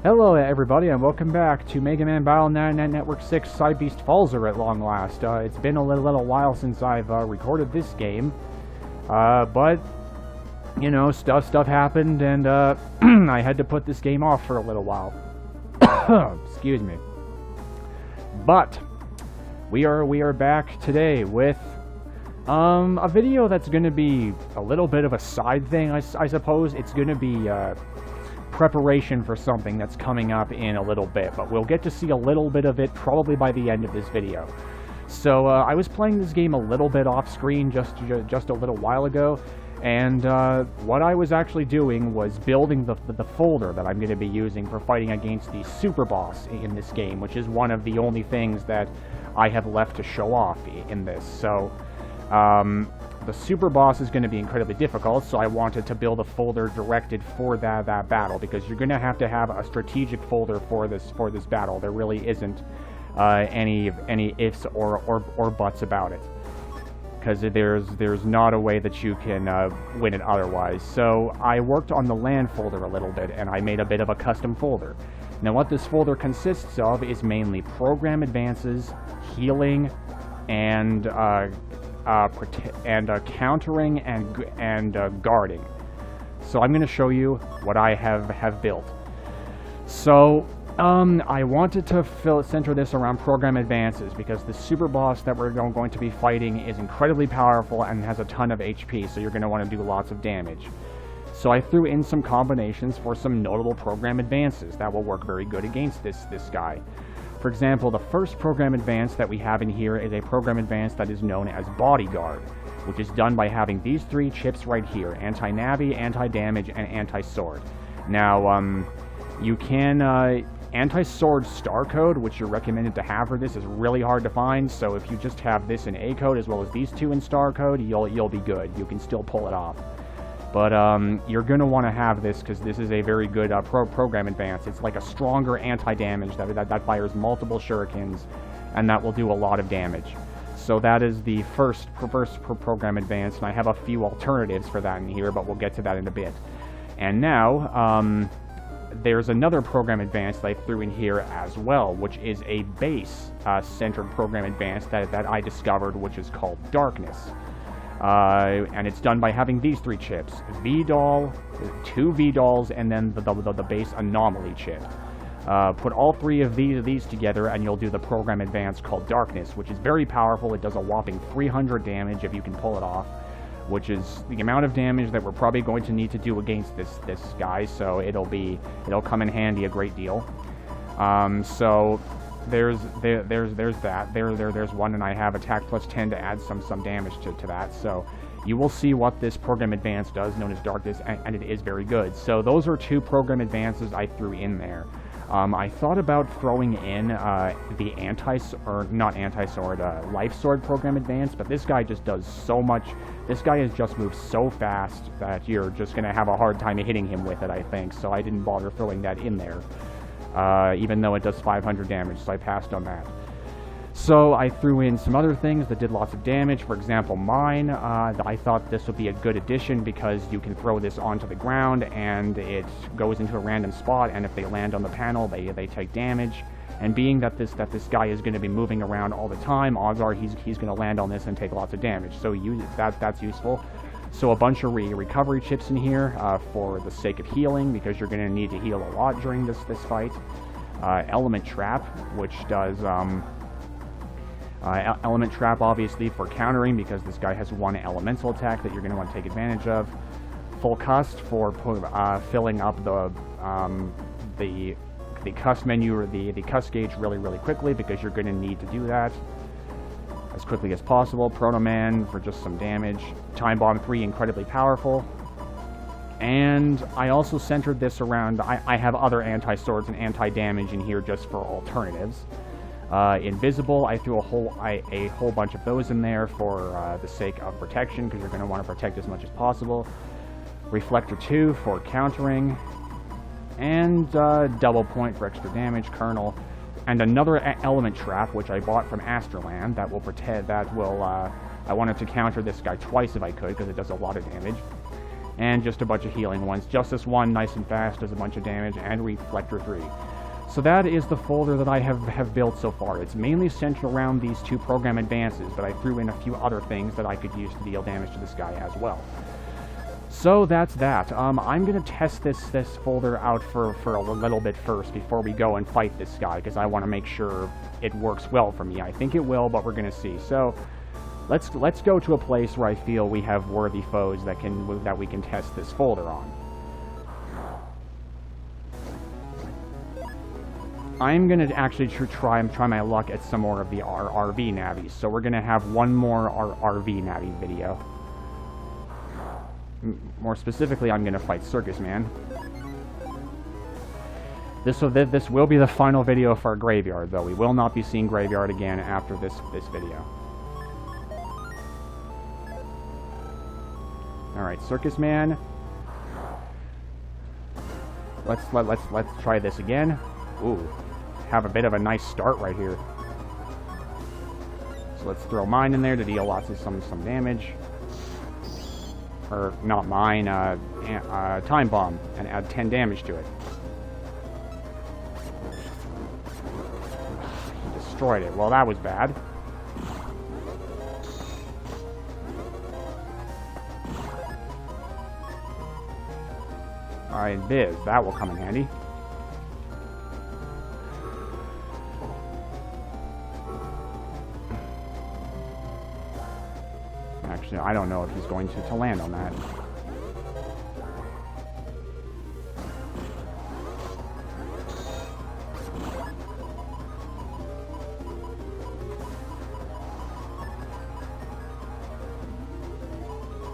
Hello everybody and welcome back to Megaman Battle Network 6 Cybeast Falzar at long last. It's been a little while since I've recorded this game, but, you know, stuff happened and I had to put this game off for a little while. Excuse me. But, we are back today with a video that's going to be a little bit of a side thing, I suppose. It's going to be preparation for something that's coming up in a little bit, but we'll get to see a little bit of it probably by the end of this video. So I was playing this game a little bit off screen just a little while ago, and what I was actually doing was building the folder that I'm going to be using for fighting against the super boss in this game, which is one of the only things that I have left to show off in this. So the super boss is going to be incredibly difficult, so I wanted to build a folder directed for that battle, because you're going to have a strategic folder for this battle. There really isn't any ifs or buts about it, because there's not a way that you can win it otherwise. So I worked on the land folder a little bit, and I made a bit of a custom folder. Now what this folder consists of is mainly program advances, healing, and countering and guarding. So I'm going to show you what I have built. So I wanted to center this around program advances, because the super boss that we're going to be fighting is incredibly powerful and has a ton of HP, so you're going to want to do lots of damage. So I threw in some combinations for some notable program advances that will work very good against this guy. For example, the first program advance that we have in here is a program advance that is known as Bodyguard, which is done by having these three chips right here: anti-navi, anti-damage, and anti-sword. Now, you can anti-sword star code, which you're recommended to have for this, is really hard to find. So if you just have this in A code as well as these two in star code, you'll be good. You can still pull it off. But you're going to want to have this, because this is a very good program advance. It's like a stronger anti-damage that fires multiple shurikens, and that will do a lot of damage. So that is the first program advance, and I have a few alternatives for that in here, but we'll get to that in a bit. And now, there's another program advance that I threw in here as well, which is a base-centered program advance that I discovered, which is called Darkness. And it's done by having these three chips: VDOL, two VDOLs, and then the base anomaly chip. Put all three of these together and you'll do the program advance called Darkness, which is very powerful. It does a whopping 300 damage if you can pull it off, which is the amount of damage that we're probably going to need to do against this guy, so it'll come in handy a great deal. So there's that. There's one, and I have attack plus 10 to add some damage to that. So you will see what this program advance does, known as Darkness, and it is very good. So those are two program advances I threw in there. I thought about throwing in the life sword program advance, but this guy just does so much. This guy has just moved so fast that you're just going to have a hard time hitting him with it, I think. So I didn't bother throwing that in there. Even though it does 500 damage, so I passed on that. So I threw in some other things that did lots of damage. For example, mine. I thought this would be a good addition, because you can throw this onto the ground and it goes into a random spot, and if they land on the panel, they take damage. And being that this guy is going to be moving around all the time, odds are he's going to land on this and take lots of damage. So that's useful. So a bunch of recovery chips in here for the sake of healing, because you're going to need to heal a lot during this fight. Element Trap, which does Element Trap obviously for countering, because this guy has one elemental attack that you're going to want to take advantage of. Full Cust for filling up the cust menu, or the cust gauge really quickly, because you're going to need to do that as quickly as possible. Proto Man for just some damage. Time Bomb 3, incredibly powerful. And I also centered this around, I have other anti-swords and anti-damage in here just for alternatives. Invisible, I threw a whole bunch of those in there for the sake of protection, because you're going to want to protect as much as possible. Reflector 2 for countering. And Double Point for extra damage. Kernel. And another element trap, which I bought from Astraland, that will I wanted to counter this guy twice if I could, because it does a lot of damage. and just a bunch of healing ones. Justice 1, nice and fast, does a bunch of damage, and Reflector 3. So that is the folder that I have built so far. It's mainly centered around these 2 program advances, but I threw in a few other things that I could use to deal damage to this guy as well. So that's that. I'm going to test this folder out for a little bit first before we go and fight this guy, because I want to make sure it works well for me. I think it will, but we're going to see. So let's go to a place where I feel we have worthy foes that we can test this folder on. I'm going to actually try my luck at some more of the RV navies. So we're going to have one more RV navy video. More specifically, I'm going to fight Circus Man. This will be the final video for our Graveyard, though. We will not be seeing Graveyard again after this video. Alright, Circus Man. Let's try this again. Ooh, have a bit of a nice start right here. So let's throw mine in there to deal lots of some damage. Or not mine, Time Bomb, and add 10 damage to it. Destroyed it. Well, that was bad. Alright, Biz, that will come in handy. Actually, I don't know if he's going to land on that.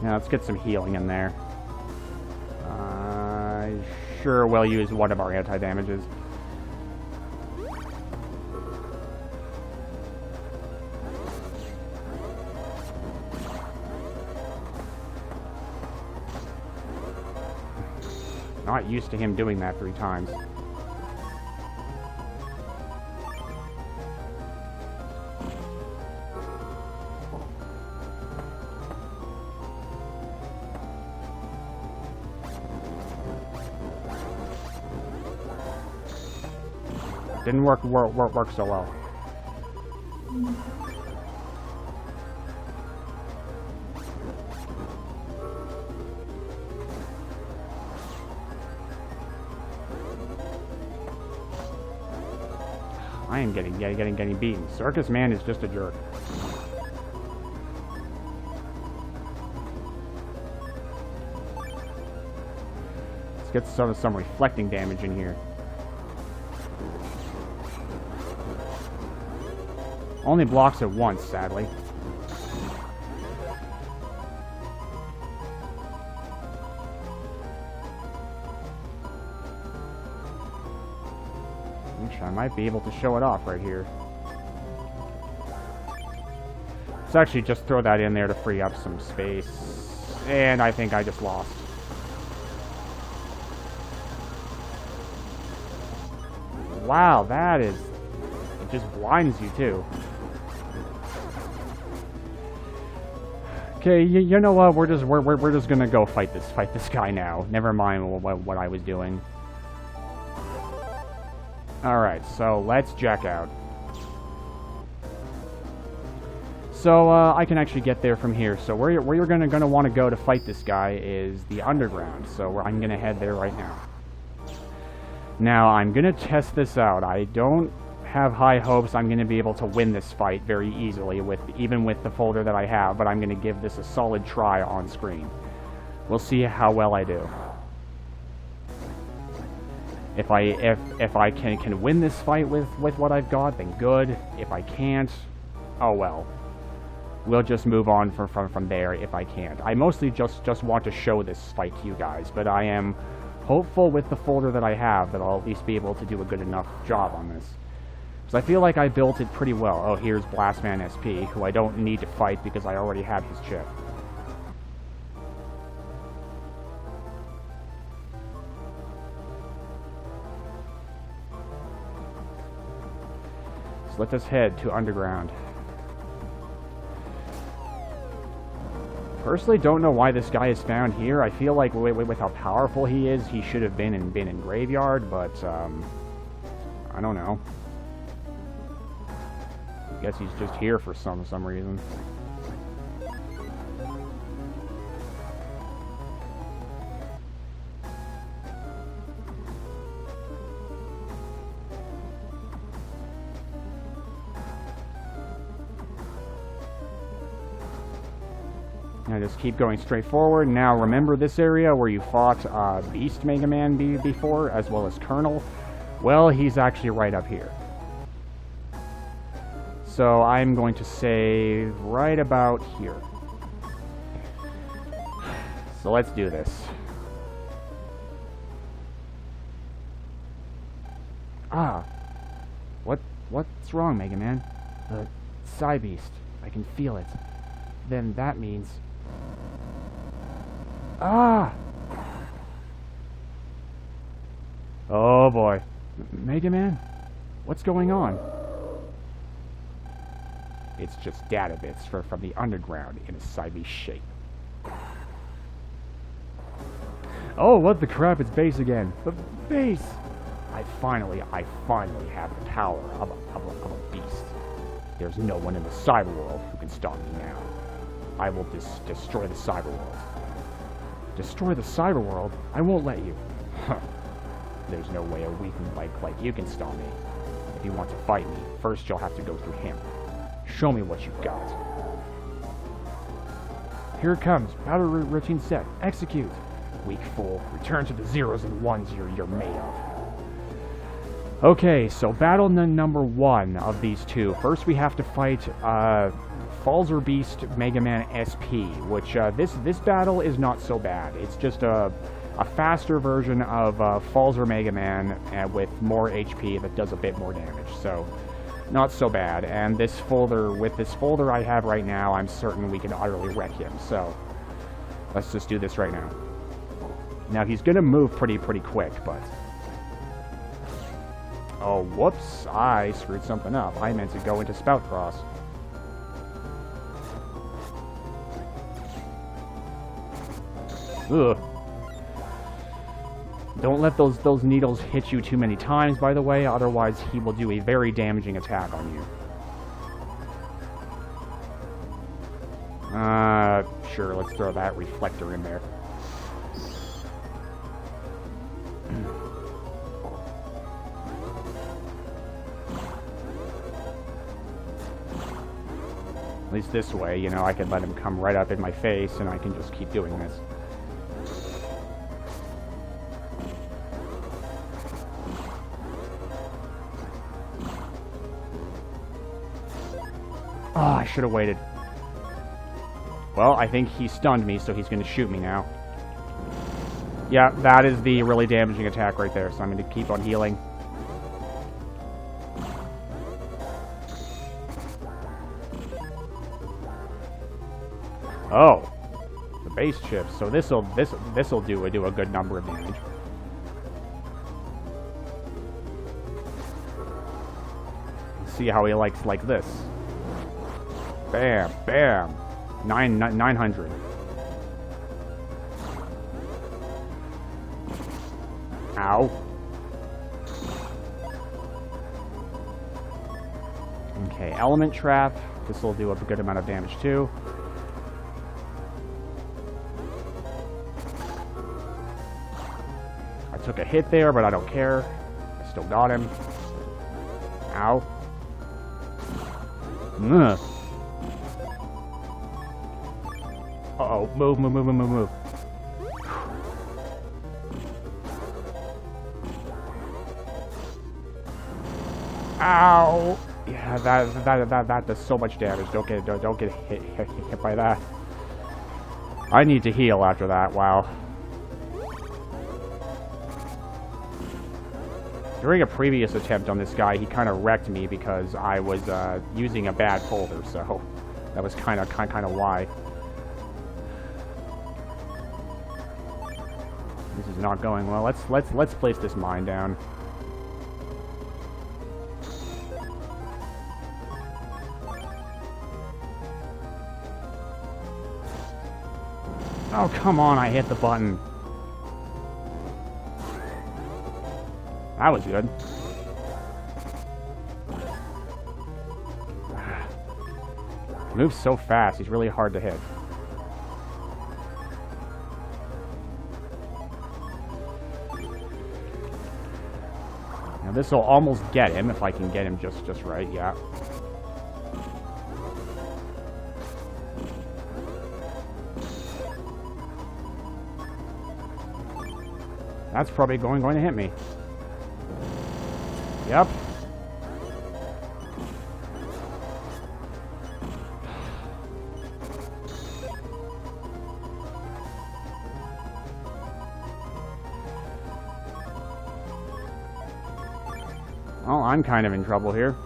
Now, let's get some healing in there. I sure will use one of our anti-damages. Not used to him doing that 3 times. Didn't work so well. I am getting beaten. Circus Man is just a jerk. Let's get some reflecting damage in here. Only blocks it once, sadly. I might be able to show it off right here. Let's actually just throw that in there to free up some space. And I think I just lost. Wow, that is... It just blinds you, too. Okay, you know what? We're just gonna go fight this guy now. Never mind what I was doing. Alright, so let's jack out. So, I can actually get there from here. So where you're gonna want to go to fight this guy is the underground. So I'm gonna head there right now. Now, I'm gonna test this out. I don't have high hopes I'm gonna be able to win this fight very easily, even with the folder that I have, but I'm gonna give this a solid try on screen. We'll see how well I do. If I can win this fight with what I've got, then good. If I can't, oh well. We'll just move on from there if I can't. I mostly just want to show this fight to you guys, but I am hopeful with the folder that I have that I'll at least be able to do a good enough job on this. Because I feel like I built it pretty well. Oh, here's Blastman SP, who I don't need to fight because I already have his chip. So let us head to underground. Personally, don't know why this guy is found here. I feel like with how powerful he is, he should have been in Graveyard, but I don't know. I guess he's just here for some reason. Now just keep going straight forward. Now remember this area where you fought Beast Megaman before, as well as Colonel? Well, he's actually right up here. So I'm going to say right about here. So let's do this. Ah. What's wrong, Megaman? The Cybeast. I can feel it. Then that means... Ah! Oh boy. Megaman? What's going on? It's just data bits from the underground in a Cybeast shape. Oh, what the crap, it's base again. The base! I finally have the power of a beast. There's no one in the cyber world who can stop me now. I will destroy the cyber world. Destroy the cyber world? I won't let you. Huh. There's no way a weakling like you can stop me. If you want to fight me, first you'll have to go through him. Show me what you've got. Here it comes. Battle routine set. Execute. Weak fool. Return to the zeros and ones you're made of. Okay, so battle number 1 of these two. First we have to fight Falzar Beast Megaman SP, which this battle is not so bad. It's just a faster version of Falzar Megaman with more HP that does a bit more damage. So not so bad. And with this folder I have right now, I'm certain we can utterly wreck him. So let's just do this right now. Now he's gonna move pretty quick, but oh whoops! I screwed something up. I meant to go into Spout Cross. Ugh. Don't let those needles hit you too many times, by the way, otherwise he will do a very damaging attack on you. Sure, let's throw that reflector in there. At least this way, you know, I can let him come right up in my face and I can just keep doing this. Oh, I should have waited. Well, I think he stunned me, so he's going to shoot me now. Yeah, that is the really damaging attack right there, so I'm going to keep on healing. Oh, the base chip. So this'll do a good number of damage. See how he likes like this. Bam, bam. 900. Ow. Okay, element trap. This will do a good amount of damage too. I took a hit there, but I don't care. I still got him. Ow. Ugh. Uh-oh. Move, move, move, move, move, move. Ow! Yeah, that does so much damage. Don't get hit by that. I need to heal after that. Wow. During a previous attempt on this guy, he kind of wrecked me because I was using a bad folder, so that was kind of why. This is not going well. Let's place this mine down. Oh, come on, I hit the button. That was good. Moves so fast, he's really hard to hit. Now this will almost get him, if I can get him just right, yeah. That's probably going to hit me. Yep. Well, I'm kind of in trouble here.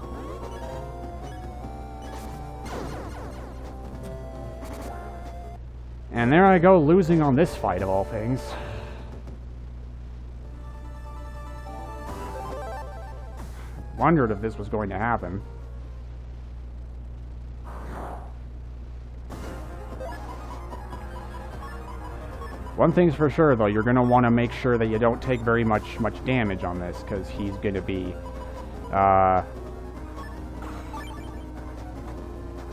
And there I go, losing on this fight of all things. Wondered if this was going to happen. One thing's for sure, though, you're going to want to make sure that you don't take very much damage on this, because he's going to be...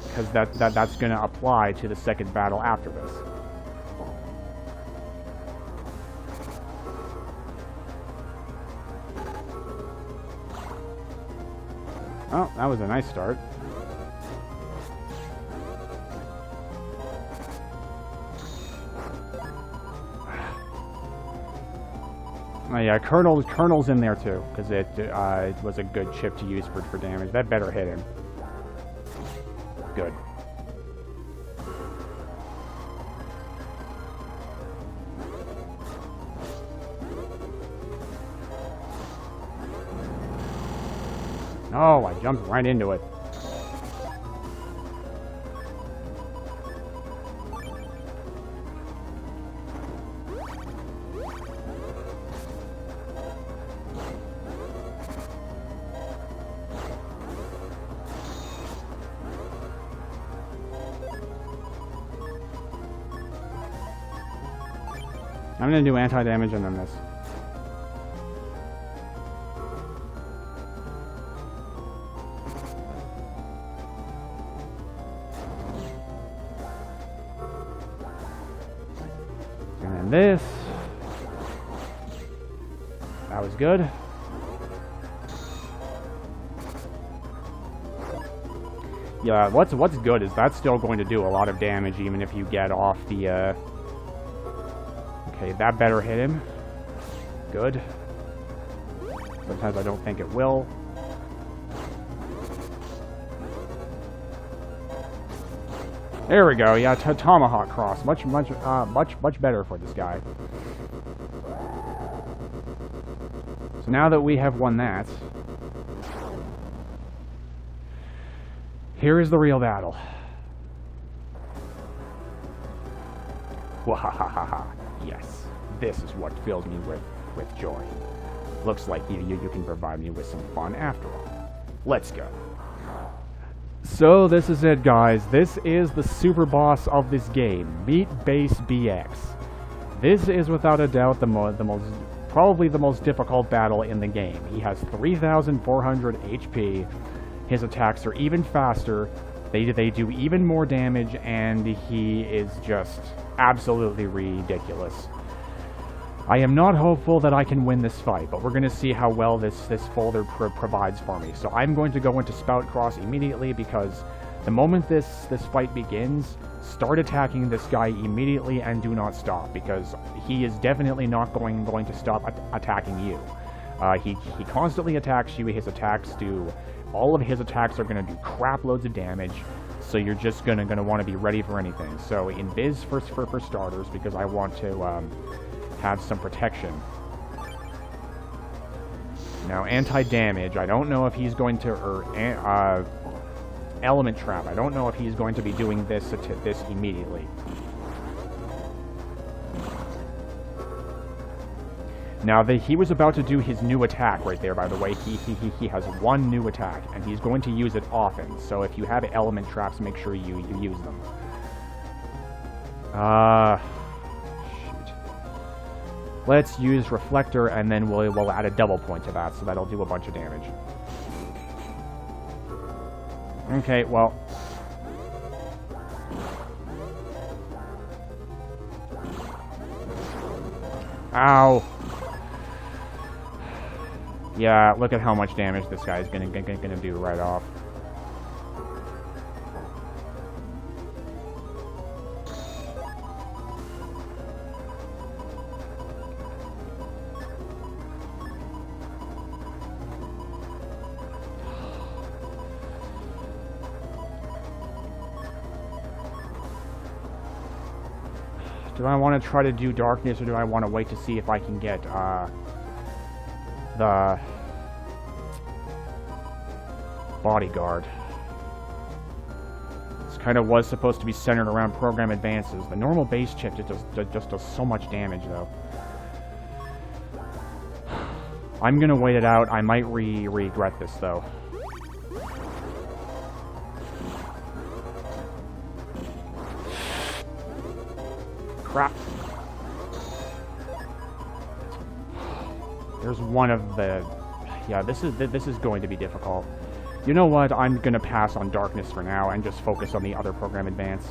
because that's going to apply to the second battle after this. Oh, that was a nice start. Oh yeah, Colonel's in there too, because it was a good chip to use for damage. That better hit him. Good. Oh, I jumped right into it. I'm gonna do anti-damage and then this. And then this. That was good. Yeah, what's good is that's still going to do a lot of damage even if you get off the Okay, that better hit him. Good. Sometimes I don't think it will. There we go. Yeah, tomahawk cross. Much better for this guy. So now that we have won that, here is the real battle. Wahahaha. Yes, this is what fills me with joy. Looks like you can provide me with some fun after all. Let's go. So this is it, guys. This is the super boss of this game, Meat Base BX. This is without a doubt probably the most difficult battle in the game. He has 3,400 HP. His attacks are even faster. They do even more damage, and he is just absolutely ridiculous. I am not hopeful that I can win this fight, but we're going to see how well this folder provides for me. So I'm going to go into Spout Cross immediately, because the moment this fight begins, start attacking this guy immediately and do not stop, because he is definitely not going to stop attacking you. He constantly attacks you. All of his attacks are going to do crap loads of damage. So you're just gonna want to be ready for anything. So Invis for starters, because I want to have some protection. Now anti-damage, I don't know if he's going to, or element trap. I don't know if he's going to be doing this immediately. Now, he was about to do his new attack right there, by the way. He has one new attack, and he's going to use it often. So if you have element traps, make sure you use them. Let's use Reflector, and then we'll add a double point to that, so that'll do a bunch of damage. Okay, well... Ow! Yeah, look at how much damage this guy's gonna do right off. Do I want to try to do darkness, or do I want to wait to see if I can get, the bodyguard? This kind of was supposed to be centered around program advances. The normal base chip just does so much damage, though. I'm gonna wait it out. I might regret this, though. Crap. There's one of the... Yeah, this is going to be difficult. You know what? I'm gonna pass on darkness for now and just focus on the other program advance.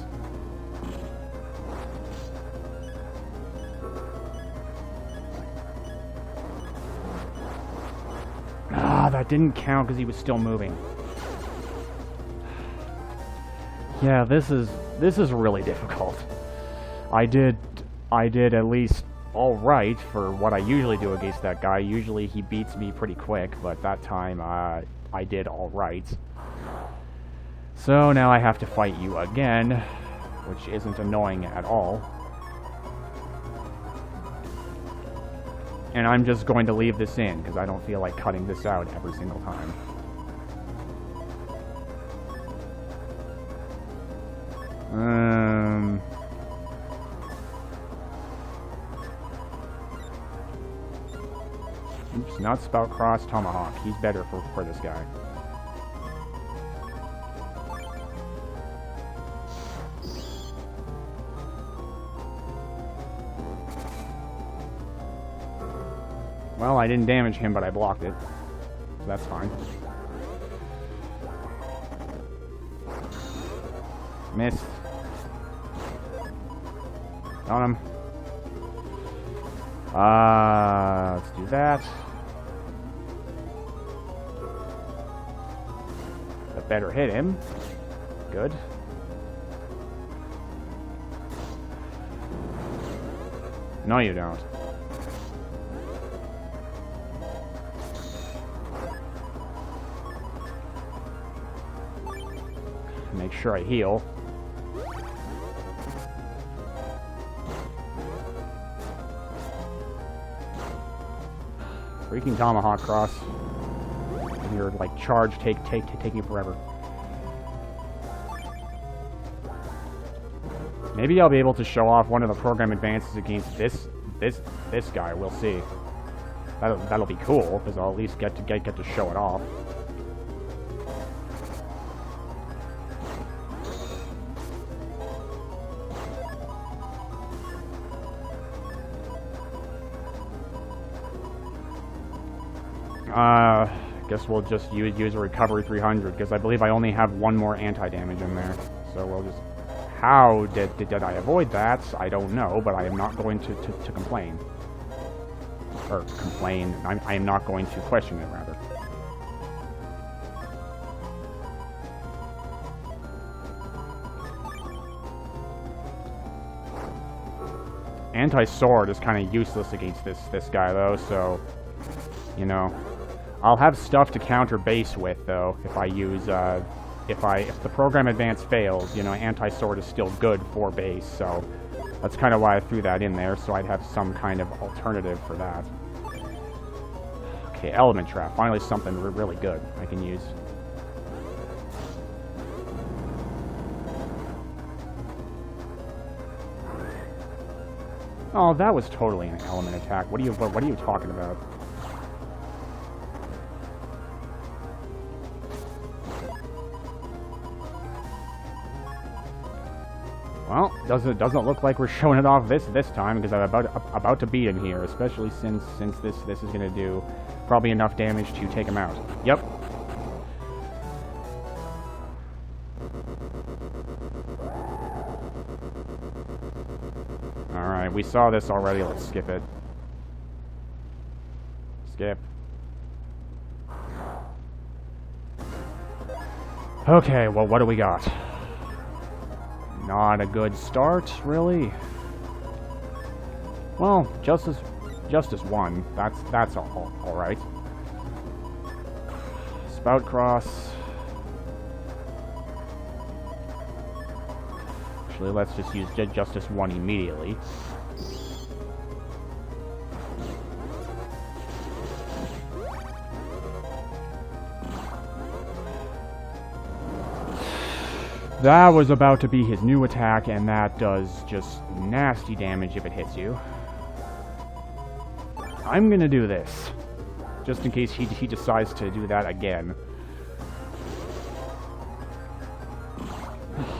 Ah, that didn't count because he was still moving. Yeah, this is really difficult. I did at least all right for what I usually do against that guy. Usually he beats me pretty quick, but that time I did all right. So now I have to fight you again, which isn't annoying at all. And I'm just going to leave this in, because I don't feel like cutting this out every single time. Oops, not Spout Cross, Tomahawk. He's better for this guy. Well, I didn't damage him, but I blocked it. So that's fine. Missed. On him. Let's do that. That better hit him. Good. No, you don't. Make sure I heal. Freaking Tomahawk Cross. And your like charge taking forever. Maybe I'll be able to show off one of the program advances against this guy. We'll see. That'll be cool because I'll at least get to show it off. Guess we'll just use a recovery 300 because I believe I only have one more anti-damage in there. So we'll just... How did I avoid that? I don't know, but I am not going to complain. Or complain. I am not going to question it, rather. Anti-sword is kind of useless against this guy, though, so... You know... I'll have stuff to counter base with, though, if I use, if the program advance fails, you know, anti-sword is still good for base, so that's kind of why I threw that in there, so I'd have some kind of alternative for that. Okay, Element Trap, finally something really good I can use. Oh, that was totally an element attack. What are you talking about? Well, doesn't look like we're showing it off this time, because I'm about to beat him here, especially since this is gonna do probably enough damage to take him out. Yep. Alright, we saw this already, let's skip it. Skip. Okay, well, what do we got? Not a good start, really. Well, Justice 1. That's all right. Spout Cross. Actually, let's just use Justice 1 immediately. That was about to be his new attack, and that does just nasty damage if it hits you. I'm gonna do this, just in case he decides to do that again.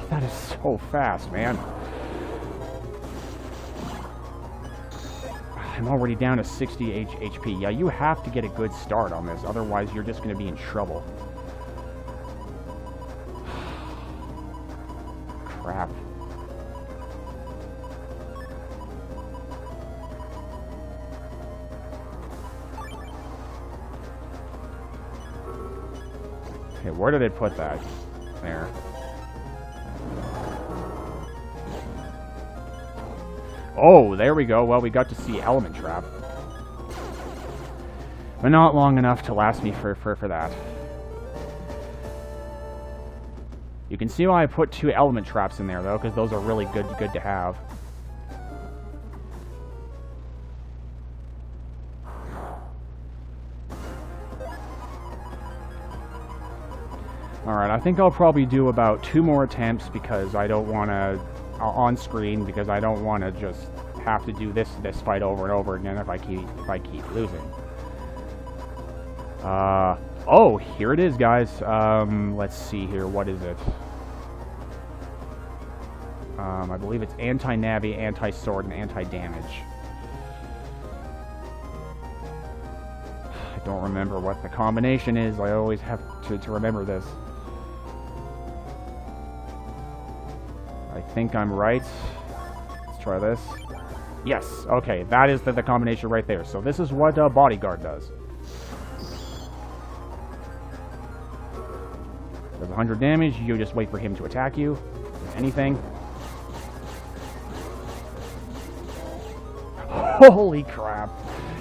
That is so fast, man. I'm already down to 60 HP. Yeah, you have to get a good start on this, otherwise you're just gonna be in trouble. Crap. Okay, where did it put that? There. Oh, there we go. Well, we got to see Element Trap. But not long enough to last me for that. You can see why I put 2 element traps in there, though, because those are really good to have. Alright, I think I'll probably do about 2 more attempts, because I don't want to... on screen, because I don't want to just have to do this fight over and over again if I keep losing. Oh, here it is, guys. Let's see here. What is it? I believe it's anti-navi, anti-sword, and anti-damage. I don't remember what the combination is. I always have to remember this. I think I'm right. Let's try this. Yes, okay, that is the combination right there. So this is what Bodyguard does. Does 100 damage, you just wait for him to attack you. If anything. Holy crap.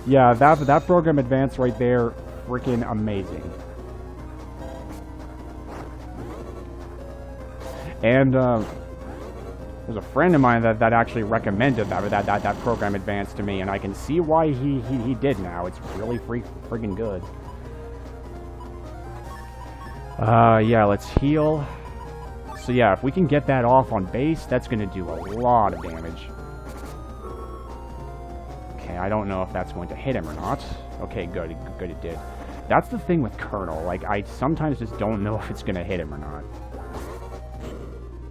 Yeah, that program advance right there, freaking amazing. And there's a friend of mine that actually recommended that program advance to me, and I can see why he did now. It's really freaking good. Yeah, let's heal. So yeah, if we can get that off on base, that's gonna do a lot of damage. Okay, I don't know if that's going to hit him or not. Okay, good it did. That's the thing with Colonel, like, I sometimes just don't know if it's gonna hit him or not.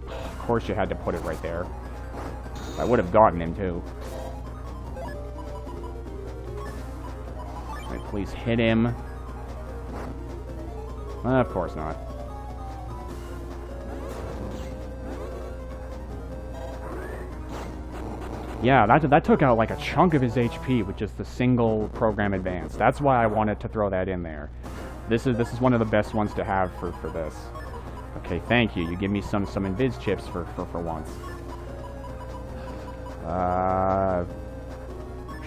Of course you had to put it right there. I would have gotten him, too. Alright, please hit him. Of course not. Yeah, that took out like a chunk of his HP with just the single program advance. That's why I wanted to throw that in there. This is one of the best ones to have for this. Okay, thank you. You give me some Invis chips for once.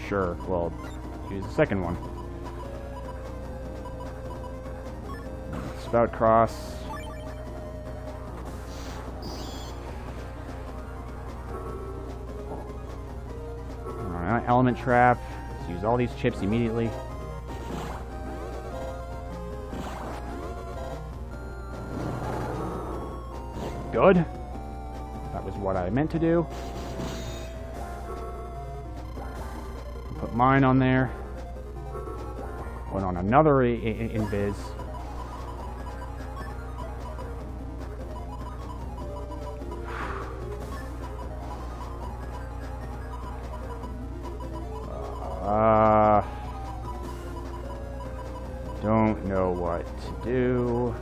Sure. Well, use the second one. Spout Cross. Alright, Element Trap. Let's use all these chips immediately. Good. That was what I meant to do. Put mine on there. Put on another Invis. do...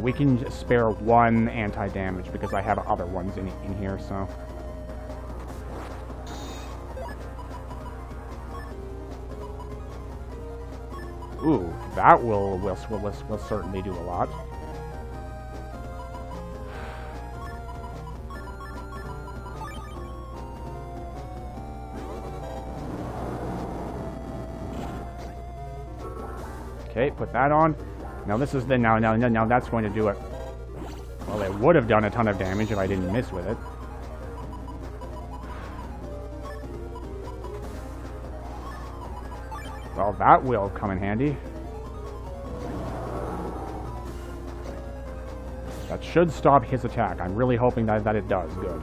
we can spare one anti-damage because I have other ones in here, so... Ooh, that will certainly do a lot. Okay, put that on. Now this is the now that's going to do it. Well, it would have done a ton of damage if I didn't miss with it. Well, that will come in handy. That should stop his attack. I'm really hoping that it does. Good.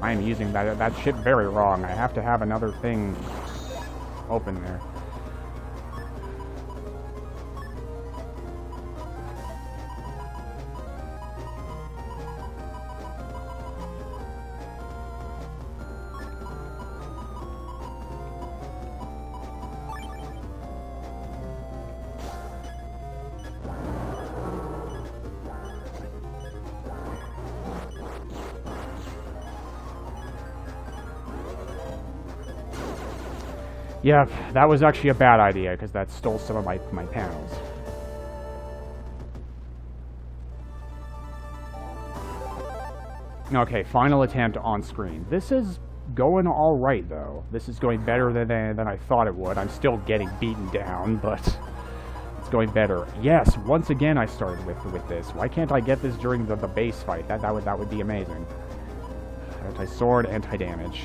I am using that chip very wrong. I have to have another thing open there. Yeah, that was actually a bad idea, because that stole some of my panels. Okay, final attempt on screen. This is going alright, though. This is going better than I thought it would. I'm still getting beaten down, but it's going better. Yes, once again I started with this. Why can't I get this during the base fight? That would be amazing. Anti-sword, anti-damage.